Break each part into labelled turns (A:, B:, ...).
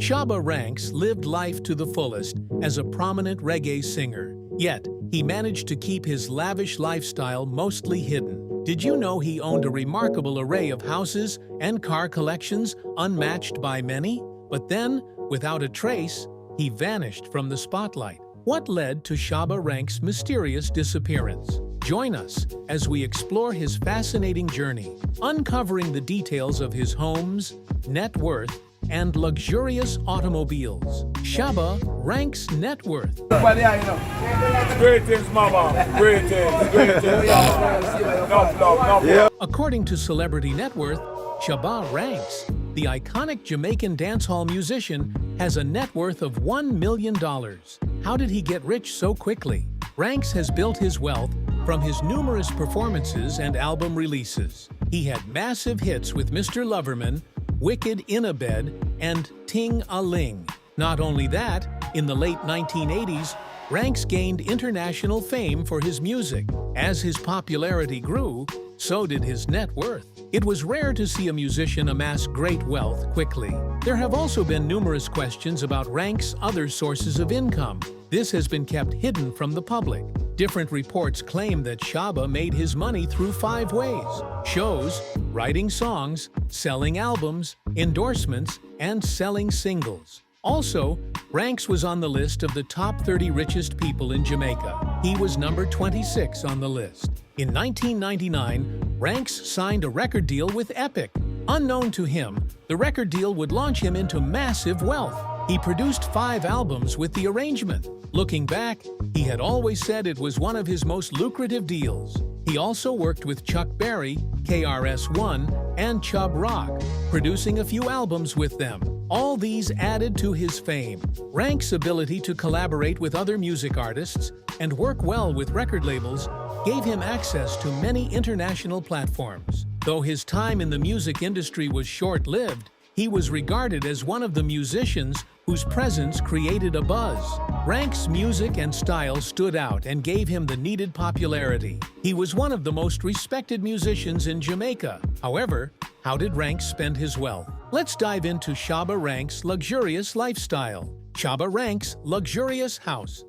A: Shabba Ranks lived life to the fullest as a prominent reggae singer. Yet, he managed to keep his lavish lifestyle mostly hidden. Did you know he owned a remarkable array of houses and car collections unmatched by many? But then, without a trace, he vanished from the spotlight. What led to Shabba Ranks' mysterious disappearance? Join us as we explore his fascinating journey, uncovering the details of his homes, net worth, and luxurious automobiles. Shabba Ranks' net worth.
B: Greetings, mama. Greetings. No.
A: According to Celebrity Net Worth, Shabba Ranks, the iconic Jamaican dancehall musician, has a net worth of $1 million. How did he get rich so quickly? Ranks has built his wealth from his numerous performances and album releases. He had massive hits with Mr. Loverman, Wicked in a Bed, and Ting-a-Ling. Not only that, in the late 1980s, Ranks gained international fame for his music. As his popularity grew, so did his net worth. It was rare to see a musician amass great wealth quickly. There have also been numerous questions about Ranks' other sources of income. This has been kept hidden from the public. Different reports claim that Shabba made his money through 5 ways: shows, writing songs, selling albums, endorsements, and selling singles. Also, Ranks was on the list of the top 30 richest people in Jamaica. He was number 26 on the list. In 1999, Ranks signed a record deal with Epic. Unknown to him, the record deal would launch him into massive wealth. He produced 5 albums with the arrangement. Looking back, he had always said it was one of his most lucrative deals. He also worked with Chuck Berry, KRS-One, and Chubb Rock, producing a few albums with them. All these added to his fame. Ranks' ability to collaborate with other music artists and work well with record labels gave him access to many international platforms. Though his time in the music industry was short-lived, he was regarded as one of the musicians whose presence created a buzz. Ranks' music and style stood out and gave him the needed popularity. He was one of the most respected musicians in Jamaica. However, how did Ranks spend his wealth? Let's dive into Shabba Ranks' luxurious lifestyle. Shabba Ranks' luxurious house.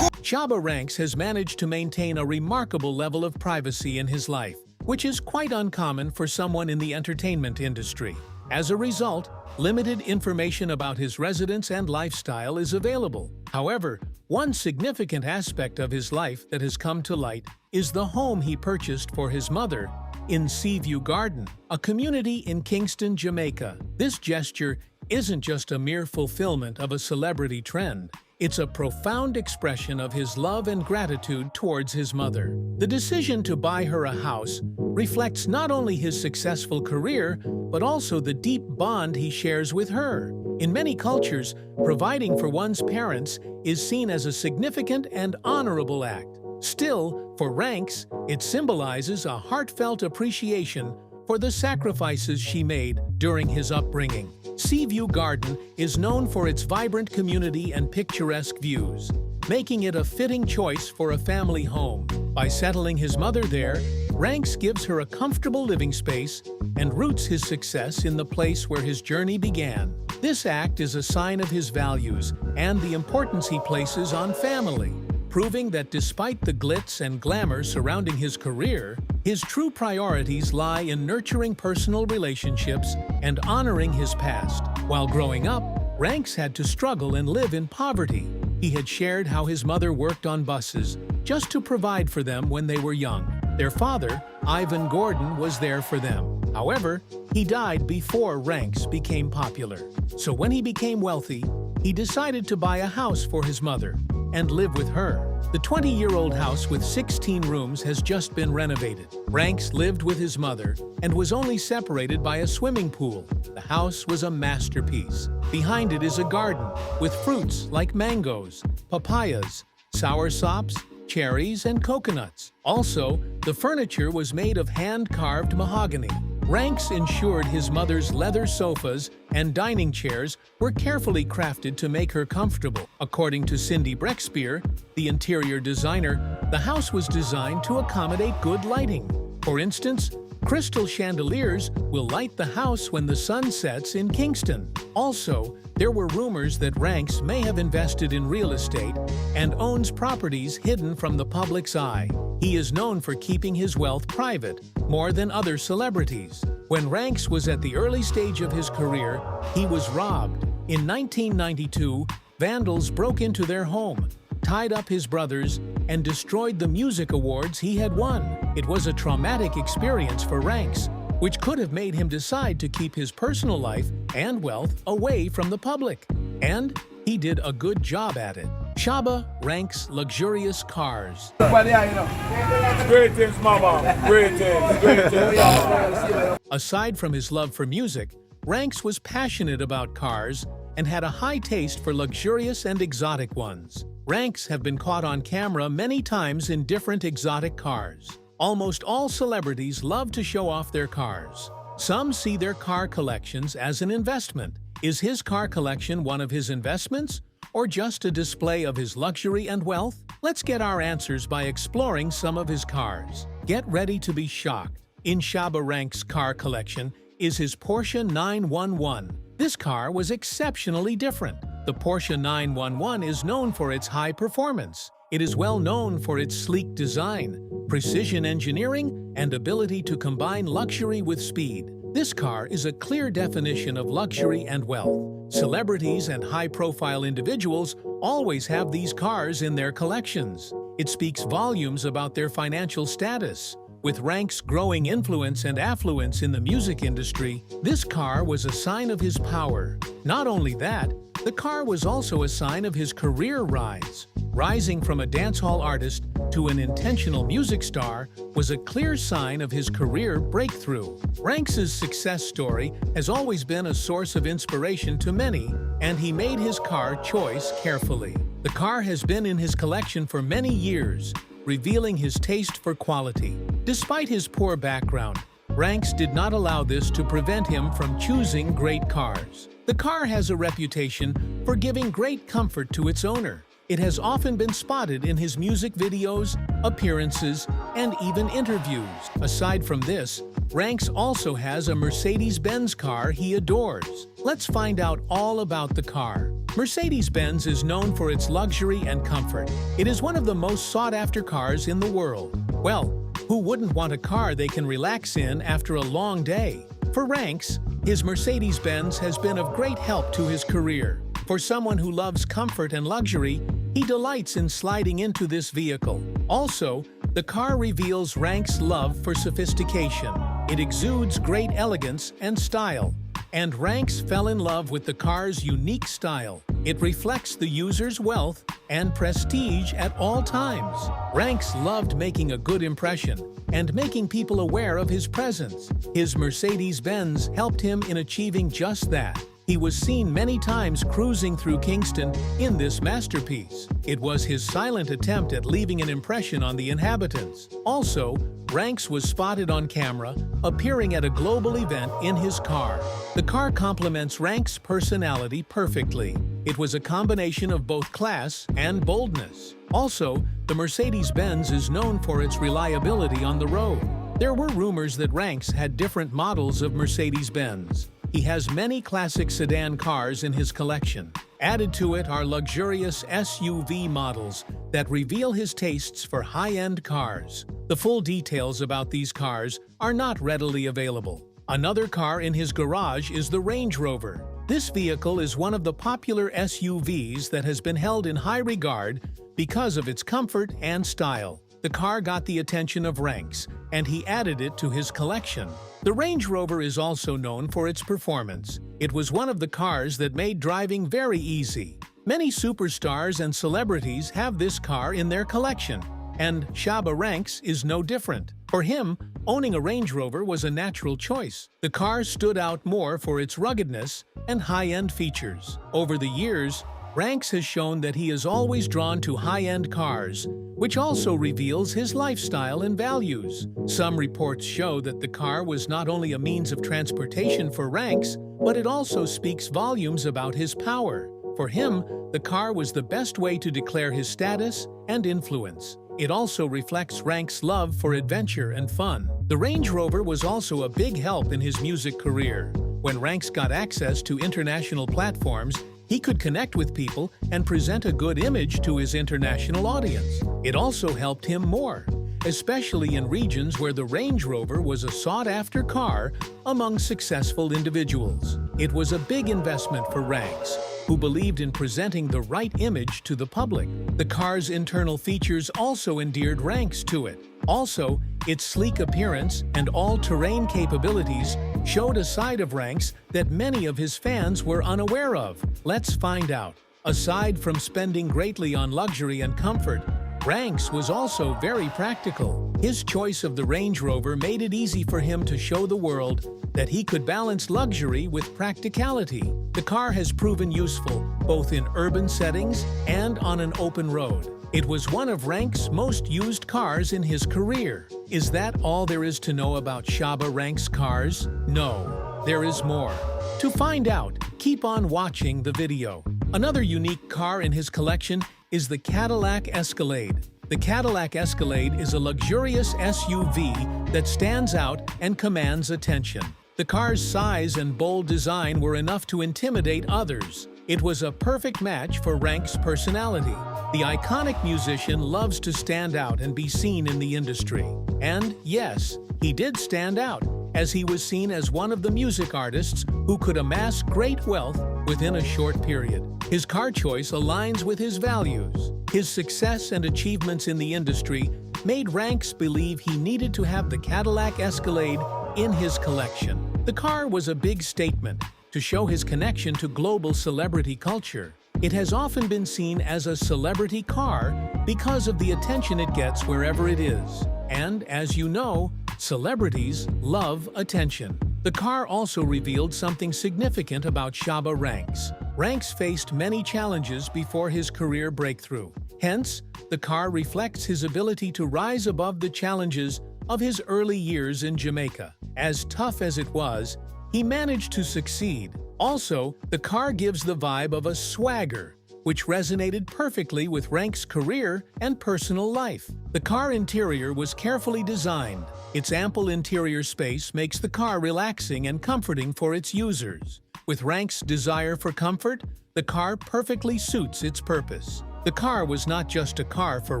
A: Shabba Ranks has managed to maintain a remarkable level of privacy in his life, which is quite uncommon for someone in the entertainment industry. As a result, limited information about his residence and lifestyle is available. However, one significant aspect of his life that has come to light is the home he purchased for his mother in Seaview Garden, a community in Kingston, Jamaica. This gesture isn't just a mere fulfillment of a celebrity trend. It's a profound expression of his love and gratitude towards his mother. The decision to buy her a house reflects not only his successful career, but also the deep bond he shares with her. In many cultures, providing for one's parents is seen as a significant and honorable act. Still, for Ranks, it symbolizes a heartfelt appreciation for the sacrifices she made during his upbringing. Seaview Garden is known for its vibrant community and picturesque views, making it a fitting choice for a family home. By settling his mother there, Ranks gives her a comfortable living space and roots his success in the place where his journey began. This act is a sign of his values and the importance he places on family, proving that despite the glitz and glamour surrounding his career, his true priorities lie in nurturing personal relationships and honoring his past. While growing up, Ranks had to struggle and live in poverty. He had shared how his mother worked on buses just to provide for them when they were young. Their father, Ivan Gordon, was there for them. However, he died before Ranks became popular. So when he became wealthy, he decided to buy a house for his mother and live with her. The 20-year-old house with 16 rooms has just been renovated. Ranks lived with his mother and was only separated by a swimming pool. The house was a masterpiece. Behind it is a garden with fruits like mangoes, papayas, soursops, cherries, and coconuts. Also, the furniture was made of hand-carved mahogany. Ranks ensured his mother's leather sofas and dining chairs were carefully crafted to make her comfortable. According to Cindy Breckspear, the interior designer, the house was designed to accommodate good lighting, For instance, crystal chandeliers will light the house when the sun sets in Kingston. Also, there were rumors that Ranks may have invested in real estate and owns properties hidden from the public's eye. He is known for keeping his wealth private, more than other celebrities. When Ranks was at the early stage of his career, he was robbed. In 1992, vandals broke into their home, tied up his brothers, and destroyed the music awards he had won. It was a traumatic experience for Ranks, which could have made him decide to keep his personal life and wealth away from the public. And he did a good job at it. Shabba Ranks luxurious cars.
B: Great things, mama. Great things, great things.
A: Aside from his love for music, Ranks was passionate about cars and had a high taste for luxurious and exotic ones. Ranks have been caught on camera many times in different exotic cars. Almost all celebrities love to show off their cars. Some see their car collections as an investment. Is his car collection one of his investments, or just a display of his luxury and wealth? Let's get our answers by exploring some of his cars. Get ready to be shocked. In Shabba Ranks' car collection is his Porsche 911. This car was exceptionally different. The Porsche 911 is known for its high performance. It is well known for its sleek design, precision engineering, and ability to combine luxury with speed. This car is a clear definition of luxury and wealth. Celebrities and high-profile individuals always have these cars in their collections. It speaks volumes about their financial status. With Ranks' growing influence and affluence in the music industry, this car was a sign of his power. Not only that, the car was also a sign of his career rise. Rising from a dancehall artist to an intentional music star was a clear sign of his career breakthrough. Ranks' success story has always been a source of inspiration to many, and he made his car choice carefully. The car has been in his collection for many years, revealing his taste for quality. Despite his poor background, Ranks did not allow this to prevent him from choosing great cars. The car has a reputation for giving great comfort to its owner. It has often been spotted in his music videos, appearances, and even interviews. Aside from this, Ranks also has a Mercedes-Benz car he adores. Let's find out all about the car. Mercedes-Benz is known for its luxury and comfort. It is one of the most sought-after cars in the world. Well, who wouldn't want a car they can relax in after a long day? For Ranks, his Mercedes-Benz has been of great help to his career. For someone who loves comfort and luxury, he delights in sliding into this vehicle. Also, the car reveals Ranks' love for sophistication. It exudes great elegance and style, and Ranks fell in love with the car's unique style. It reflects the user's wealth and prestige at all times. Ranks loved making a good impression and making people aware of his presence. His Mercedes-Benz helped him in achieving just that. He was seen many times cruising through Kingston in this masterpiece. It was his silent attempt at leaving an impression on the inhabitants. Also, Ranks was spotted on camera, appearing at a global event in his car. The car complements Ranks' personality perfectly. It was a combination of both class and boldness. Also, the Mercedes-Benz is known for its reliability on the road. There were rumors that Ranks had different models of Mercedes-Benz. He has many classic sedan cars in his collection. Added to it are luxurious SUV models that reveal his tastes for high-end cars. The full details about these cars are not readily available. Another car in his garage is the Range Rover. This vehicle is one of the popular SUVs that has been held in high regard because of its comfort and style. The car got the attention of Ranks, and he added it to his collection. The Range Rover is also known for its performance. It was one of the cars that made driving very easy. Many superstars and celebrities have this car in their collection, and Shabba Ranks is no different. For him, owning a Range Rover was a natural choice. The car stood out more for its ruggedness and high-end features. Over the years, Ranks has shown that he is always drawn to high-end cars, which also reveals his lifestyle and values. Some reports show that the car was not only a means of transportation for Ranks, but it also speaks volumes about his power. For him, the car was the best way to declare his status and influence. It also reflects Ranks' love for adventure and fun. The Range Rover was also a big help in his music career. When Ranks got access to international platforms, he could connect with people and present a good image to his international audience. It also helped him more, especially in regions where the Range Rover was a sought-after car among successful individuals. It was a big investment for Ranks, who believed in presenting the right image to the public. The car's internal features also endeared Ranks to it. Also, its sleek appearance and all-terrain capabilities showed a side of Ranks that many of his fans were unaware of. Let's find out. Aside from spending greatly on luxury and comfort, Ranks was also very practical. His choice of the Range Rover made it easy for him to show the world that he could balance luxury with practicality. The car has proven useful both in urban settings and on an open road. It was one of Ranks' most used cars in his career. Is that all there is to know about Shabba Ranks cars? No, there is more. To find out, keep on watching the video. Another unique car in his collection is the Cadillac Escalade. The Cadillac Escalade is a luxurious SUV that stands out and commands attention. The car's size and bold design were enough to intimidate others. It was a perfect match for Ranks' personality. The iconic musician loves to stand out and be seen in the industry. And yes, he did stand out, as he was seen as one of the music artists who could amass great wealth within a short period. His car choice aligns with his values. His success and achievements in the industry made Ranks believe he needed to have the Cadillac Escalade in his collection. The car was a big statement to show his connection to global celebrity culture. It has often been seen as a celebrity car because of the attention it gets wherever it is. And as you know, celebrities love attention. The car also revealed something significant about Shabba Ranks. Ranks faced many challenges before his career breakthrough. Hence, the car reflects his ability to rise above the challenges of his early years in Jamaica. As tough as it was, he managed to succeed. Also, the car gives the vibe of a swagger, which resonated perfectly with Ranks' career and personal life. The car interior was carefully designed. Its ample interior space makes the car relaxing and comforting for its users. With Ranks' desire for comfort, the car perfectly suits its purpose. The car was not just a car for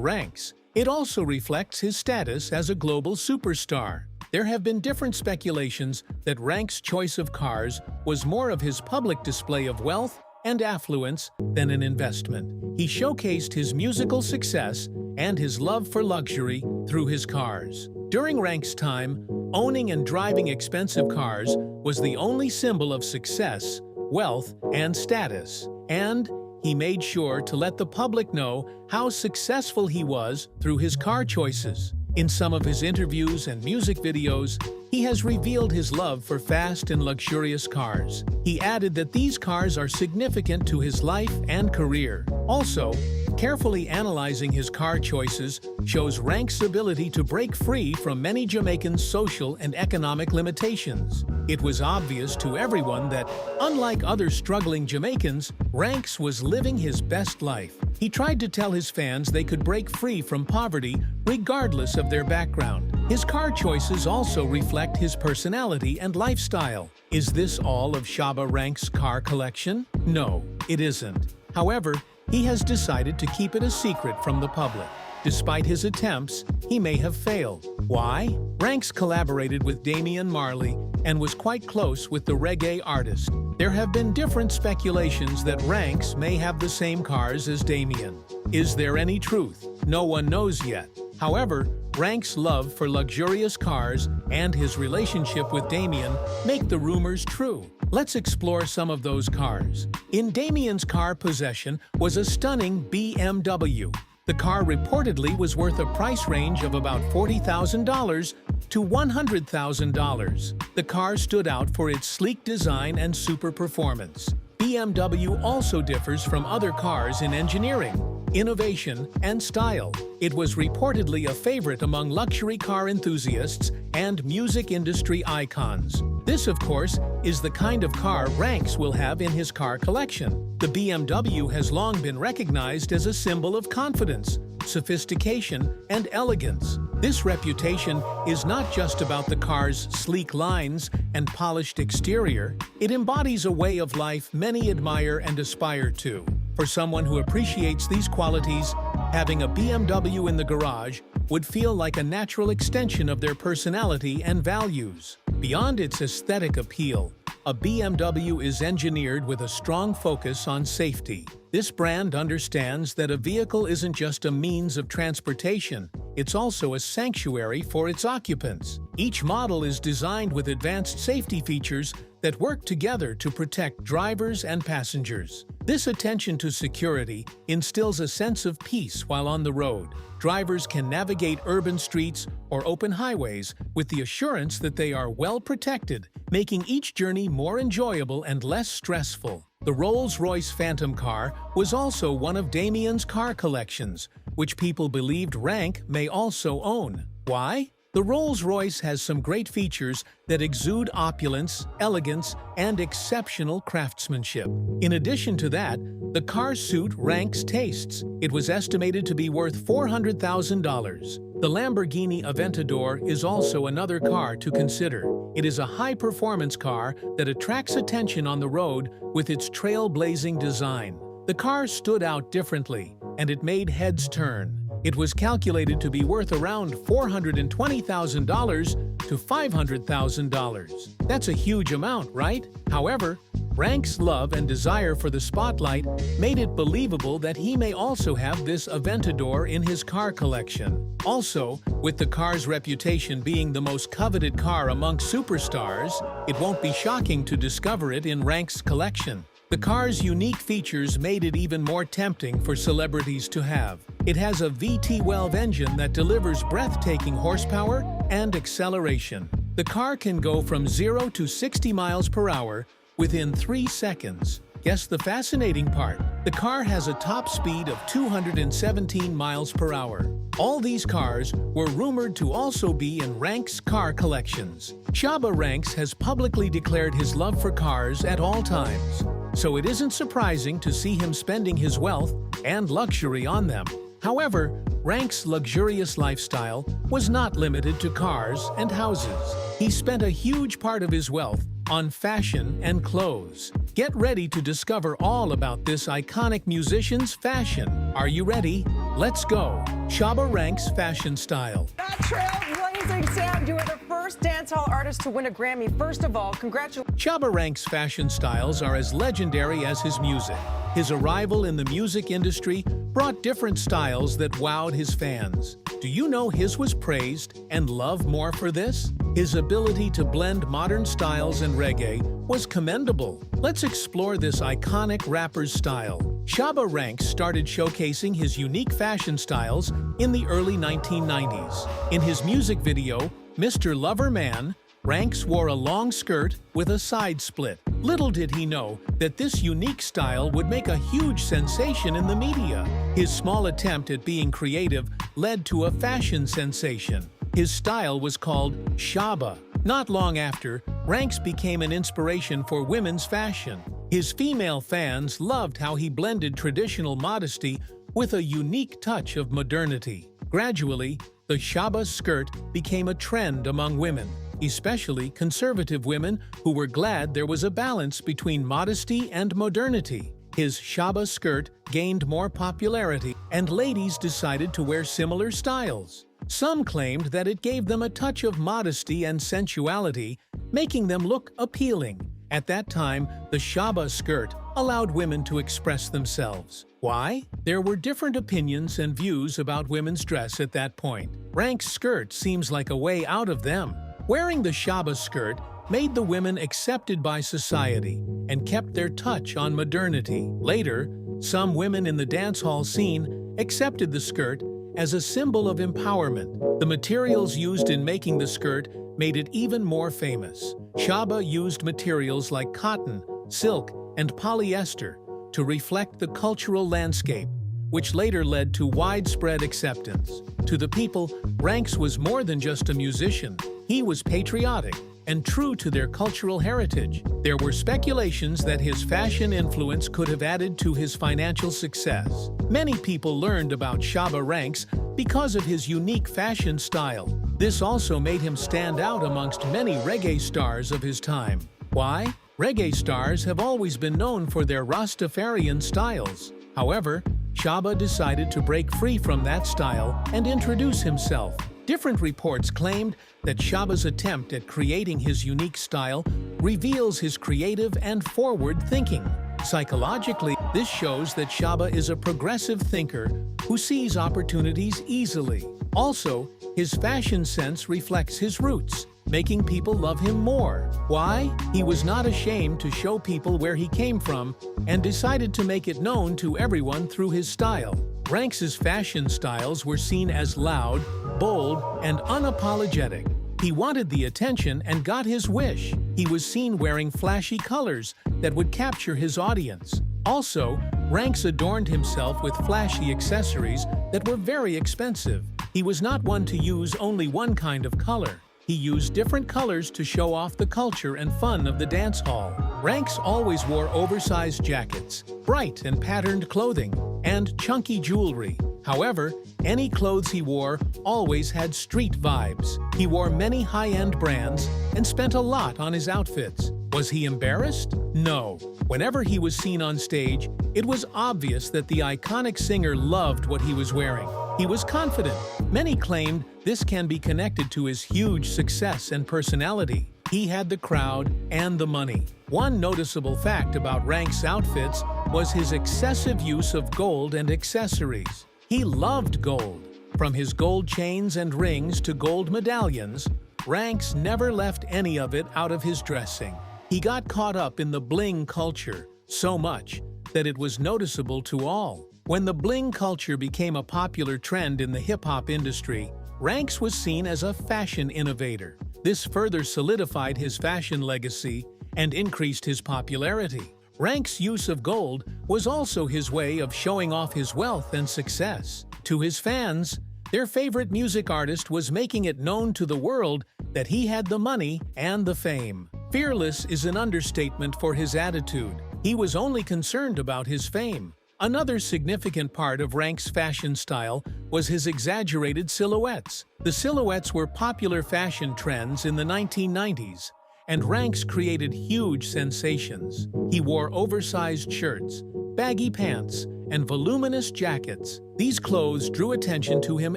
A: Ranks. It also reflects his status as a global superstar. There have been different speculations that Ranks' choice of cars was more of his public display of wealth and affluence than an investment. He showcased his musical success and his love for luxury through his cars. During Ranks' time, owning and driving expensive cars was the only symbol of success, wealth, and status. And he made sure to let the public know how successful he was through his car choices. In some of his interviews and music videos, he has revealed his love for fast and luxurious cars. He added that these cars are significant to his life and career. Also, carefully analyzing his car choices shows Ranks' ability to break free from many Jamaicans' social and economic limitations. It was obvious to everyone that, unlike other struggling Jamaicans, Ranks was living his best life. He tried to tell his fans they could break free from poverty regardless of their background. His car choices also reflect his personality and lifestyle. Is this all of Shabba Ranks' car collection? No, it isn't. However, he has decided to keep it a secret from the public. Despite his attempts, he may have failed. Why? Ranks collaborated with Damian Marley and was quite close with the reggae artist. There have been different speculations that Ranks may have the same cars as Damian. Is there any truth? No one knows yet. However, Ranks' love for luxurious cars and his relationship with Damian make the rumors true. Let's explore some of those cars. In Damian's car possession was a stunning BMW. The car reportedly was worth a price range of about $40,000 to $100,000. The car stood out for its sleek design and super performance. BMW also differs from other cars in engineering, innovation, and style. It was reportedly a favorite among luxury car enthusiasts and music industry icons. This, of course, is the kind of car Ranks will have in his car collection. The BMW has long been recognized as a symbol of confidence, sophistication, and elegance. This reputation is not just about the car's sleek lines and polished exterior, it embodies a way of life many admire and aspire to. For someone who appreciates these qualities, having a BMW in the garage would feel like a natural extension of their personality and values. Beyond its aesthetic appeal, a BMW is engineered with a strong focus on safety. This brand understands that a vehicle isn't just a means of transportation, it's also a sanctuary for its occupants. Each model is designed with advanced safety features that work together to protect drivers and passengers. This attention to security instills a sense of peace while on the road. Drivers can navigate urban streets or open highways with the assurance that they are well protected, making each journey more enjoyable and less stressful. The Rolls-Royce Phantom car was also one of Damien's car collections, which people believed Rank may also own. Why? The Rolls-Royce has some great features that exude opulence, elegance, and exceptional craftsmanship. In addition to that, the car suit Rank's tastes. It was estimated to be worth $400,000. The Lamborghini Aventador is also another car to consider. It is a high-performance car that attracts attention on the road with its trailblazing design. The car stood out differently, and it made heads turn. It was calculated to be worth around $420,000 to $500,000. That's a huge amount, right? However, Rank's love and desire for the spotlight made it believable that he may also have this Aventador in his car collection. Also, with the car's reputation being the most coveted car among superstars, it won't be shocking to discover it in Rank's collection. The car's unique features made it even more tempting for celebrities to have. It has a V12 engine that delivers breathtaking horsepower and acceleration. The car can go from 0 to 60 miles per hour within 3 seconds. Guess the fascinating part? The car has a top speed of 217 miles per hour. All these cars were rumored to also be in Rank's car collections. Shabba Ranks has publicly declared his love for cars at all times, so it isn't surprising to see him spending his wealth and luxury on them. However, Rank's luxurious lifestyle was not limited to cars and houses. He spent a huge part of his wealth on fashion and clothes. Get ready to discover all about this iconic musician's fashion. Are you ready? Let's go! Shabba Ranks' fashion style.
C: That trailblazing sound. You are the first dancehall artist to win a Grammy. First of all, congratulations.
A: Shabba Ranks' fashion styles are as legendary as his music. His arrival in the music industry brought different styles that wowed his fans. Do you know his was praised and loved more for this? His ability to blend modern styles and reggae was commendable. Let's explore this iconic rapper's style. Shabba Ranks started showcasing his unique fashion styles in the early 1990s. In his music video, Mr. Lover Man, Ranks wore a long skirt with a side split. Little did he know that this unique style would make a huge sensation in the media. His small attempt at being creative led to a fashion sensation. His style was called Shabba. Not long after, Ranks became an inspiration for women's fashion. His female fans loved how he blended traditional modesty with a unique touch of modernity. Gradually, the Shabba skirt became a trend among women, especially conservative women who were glad there was a balance between modesty and modernity. His Shabba skirt gained more popularity, and ladies decided to wear similar styles. Some claimed that it gave them a touch of modesty and sensuality, making them look appealing. At that time, the Shabba skirt allowed women to express themselves. Why? There were different opinions and views about women's dress at that point. Rank's skirt seems like a way out of them. Wearing the Shabba skirt made the women accepted by society and kept their touch on modernity. Later, some women in the dancehall scene accepted the skirt as a symbol of empowerment. The materials used in making the skirt made it even more famous. Shabba used materials like cotton, silk, and polyester to reflect the cultural landscape, which later led to widespread acceptance. To the people, Ranks was more than just a musician. He was patriotic, and true to their cultural heritage. There were speculations that his fashion influence could have added to his financial success. Many people learned about Shabba Ranks because of his unique fashion style. This also made him stand out amongst many reggae stars of his time. Why? Reggae stars have always been known for their Rastafarian styles. However, Shabba decided to break free from that style and introduce himself. Different reports claimed that Shabba's attempt at creating his unique style reveals his creative and forward thinking. Psychologically, this shows that Shabba is a progressive thinker who sees opportunities easily. Also, his fashion sense reflects his roots, making people love him more. Why? He was not ashamed to show people where he came from and decided to make it known to everyone through his style. Ranks's fashion styles were seen as loud, bold, and unapologetic. He wanted the attention and got his wish. He was seen wearing flashy colors that would capture his audience. Also, Ranks adorned himself with flashy accessories that were very expensive. He was not one to use only one kind of color. He used different colors to show off the culture and fun of the dance hall. Ranks always wore oversized jackets, bright and patterned clothing, and chunky jewelry. However, any clothes he wore always had street vibes. He wore many high-end brands and spent a lot on his outfits. Was he embarrassed? No. Whenever he was seen on stage, it was obvious that the iconic singer loved what he was wearing. He was confident. Many claimed this can be connected to his huge success and personality. He had the crowd and the money. One noticeable fact about Ranks' outfits was his excessive use of gold and accessories. He loved gold. From his gold chains and rings to gold medallions, Ranks never left any of it out of his dressing. He got caught up in the bling culture so much that it was noticeable to all. When the bling culture became a popular trend in the hip-hop industry, Ranks was seen as a fashion innovator. This further solidified his fashion legacy and increased his popularity. Ranks' use of gold was also his way of showing off his wealth and success. To his fans, their favorite music artist was making it known to the world that he had the money and the fame. Fearless is an understatement for his attitude. He was only concerned about his fame. Another significant part of Ranks' fashion style was his exaggerated silhouettes. The silhouettes were popular fashion trends in the 1990s, and Ranks created huge sensations. He wore oversized shirts, baggy pants, and voluminous jackets. These clothes drew attention to him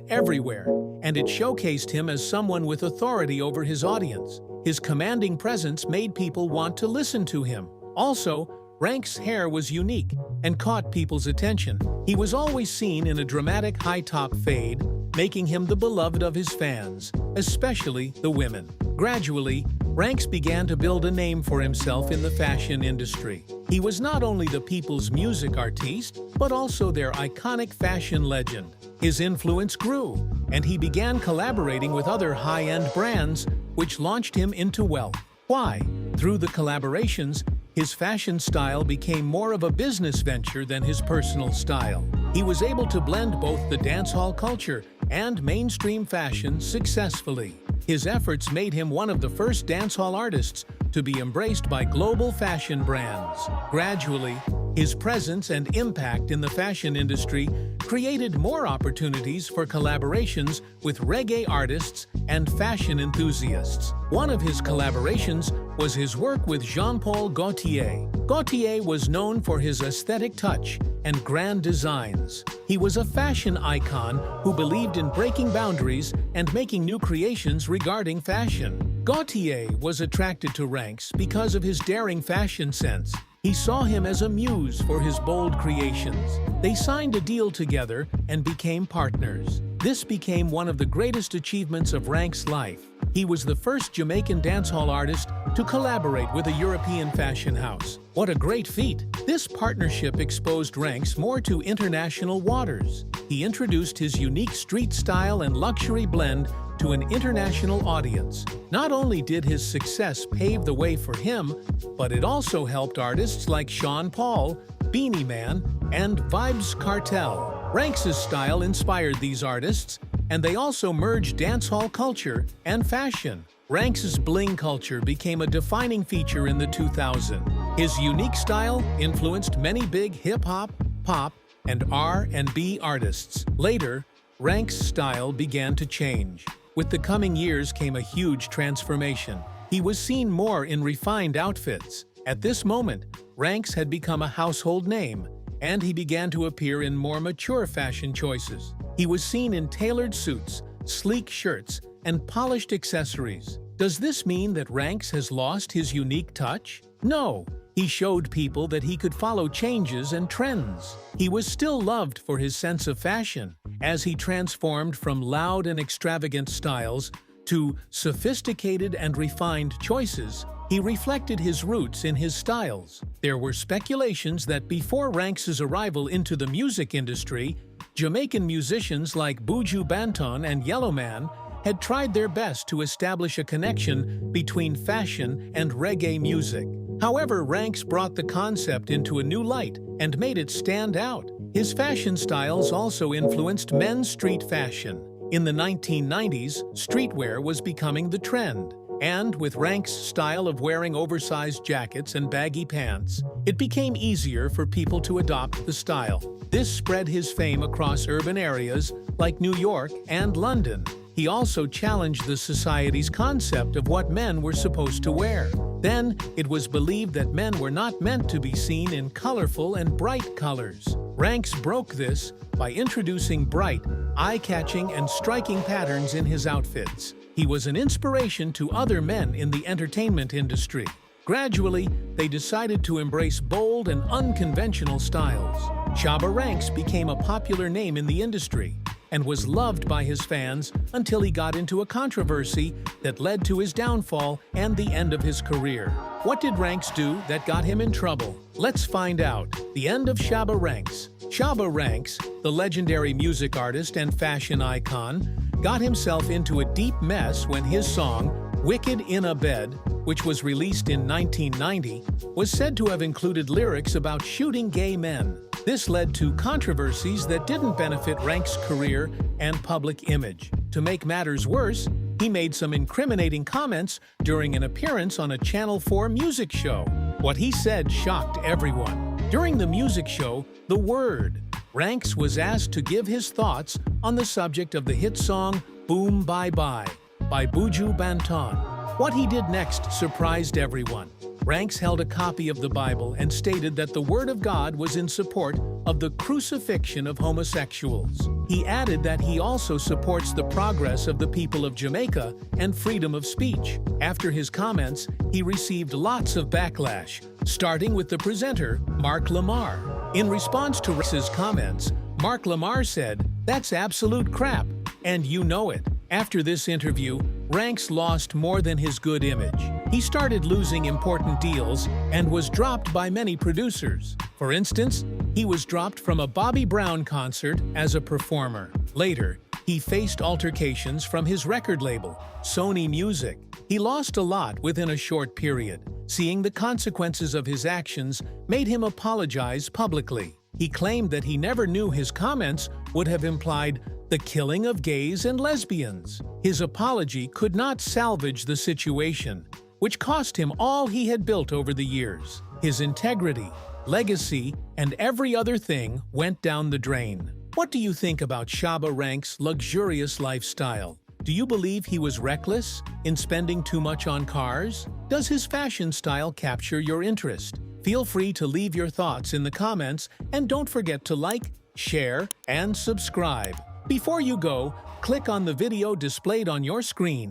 A: everywhere, and it showcased him as someone with authority over his audience. His commanding presence made people want to listen to him. Also, Ranks' hair was unique and caught people's attention. He was always seen in a dramatic high-top fade, making him the beloved of his fans, especially the women. Gradually, Ranks began to build a name for himself in the fashion industry. He was not only the people's music artiste, but also their iconic fashion legend. His influence grew, and he began collaborating with other high-end brands, which launched him into wealth. Why? Through the collaborations, his fashion style became more of a business venture than his personal style. He was able to blend both the dancehall culture and mainstream fashion successfully. His efforts made him one of the first dancehall artists to be embraced by global fashion brands. Gradually, his presence and impact in the fashion industry created more opportunities for collaborations with reggae artists and fashion enthusiasts. One of his collaborations was his work with Jean-Paul Gaultier. Gaultier was known for his aesthetic touch and grand designs. He was a fashion icon who believed in breaking boundaries and making new creations regarding fashion. Gaultier was attracted to Ranks because of his daring fashion sense. He saw him as a muse for his bold creations. They signed a deal together and became partners. This became one of the greatest achievements of Ranks' life. He was the first Jamaican dancehall artist to collaborate with a European fashion house. What a great feat! This partnership exposed Ranks more to international waters. He introduced his unique street style and luxury blend to an international audience. Not only did his success pave the way for him, but it also helped artists like Sean Paul, Beanie Man, and Vybz Kartel. Ranks' style inspired these artists, and they also merged dancehall culture and fashion. Ranks' bling culture became a defining feature in the 2000s. His unique style influenced many big hip-hop, pop, and R&B artists. Later, Ranks' style began to change. With the coming years came a huge transformation. He was seen more in refined outfits. At this moment, Ranks had become a household name, and he began to appear in more mature fashion choices. He was seen in tailored suits, sleek shirts, and polished accessories. Does this mean that Ranks has lost his unique touch? No. He showed people that he could follow changes and trends. He was still loved for his sense of fashion, as he transformed from loud and extravagant styles to sophisticated and refined choices. He reflected his roots in his styles. There were speculations that before Ranks' arrival into the music industry, Jamaican musicians like Buju Banton and Yellowman had tried their best to establish a connection between fashion and reggae music. However, Ranks brought the concept into a new light and made it stand out. His fashion styles also influenced men's street fashion. In the 1990s, streetwear was becoming the trend. And with Ranks' style of wearing oversized jackets and baggy pants, it became easier for people to adopt the style. This spread his fame across urban areas like New York and London. He also challenged the society's concept of what men were supposed to wear. Then, it was believed that men were not meant to be seen in colorful and bright colors. Ranks broke this by introducing bright, eye-catching, and striking patterns in his outfits. He was an inspiration to other men in the entertainment industry. Gradually, they decided to embrace bold and unconventional styles. Shabba Ranks became a popular name in the industry and was loved by his fans until he got into a controversy that led to his downfall and the end of his career. What did Ranks do that got him in trouble? Let's find out. The end of Shabba Ranks. Shabba Ranks, the legendary music artist and fashion icon, got himself into a deep mess when his song, Wicked in a Bed, which was released in 1990, was said to have included lyrics about shooting gay men. This led to controversies that didn't benefit Ranks' career and public image. To make matters worse, he made some incriminating comments during an appearance on a Channel 4 music show. What he said shocked everyone. During the music show, The Word, Ranks was asked to give his thoughts on the subject of the hit song Boom Bye Bye by Buju Banton. What he did next surprised everyone. Ranks held a copy of the Bible and stated that the Word of God was in support of the crucifixion of homosexuals. He added that he also supports the progress of the people of Jamaica and freedom of speech. After his comments, he received lots of backlash, starting with the presenter, Mark Lamar. In response to Ranks' comments, Mark Lamar said, "That's absolute crap, and you know it." After this interview, Ranks lost more than his good image. He started losing important deals and was dropped by many producers. For instance, he was dropped from a Bobby Brown concert as a performer. Later, he faced altercations from his record label, Sony Music. He lost a lot within a short period. Seeing the consequences of his actions made him apologize publicly. He claimed that he never knew his comments would have implied the killing of gays and lesbians. His apology could not salvage the situation, which cost him all he had built over the years. His integrity, legacy, and every other thing went down the drain. What do you think about Shabba Ranks' luxurious lifestyle? Do you believe he was reckless in spending too much on cars? Does his fashion style capture your interest? Feel free to leave your thoughts in the comments, and don't forget to like, share, and subscribe. Before you go, click on the video displayed on your screen.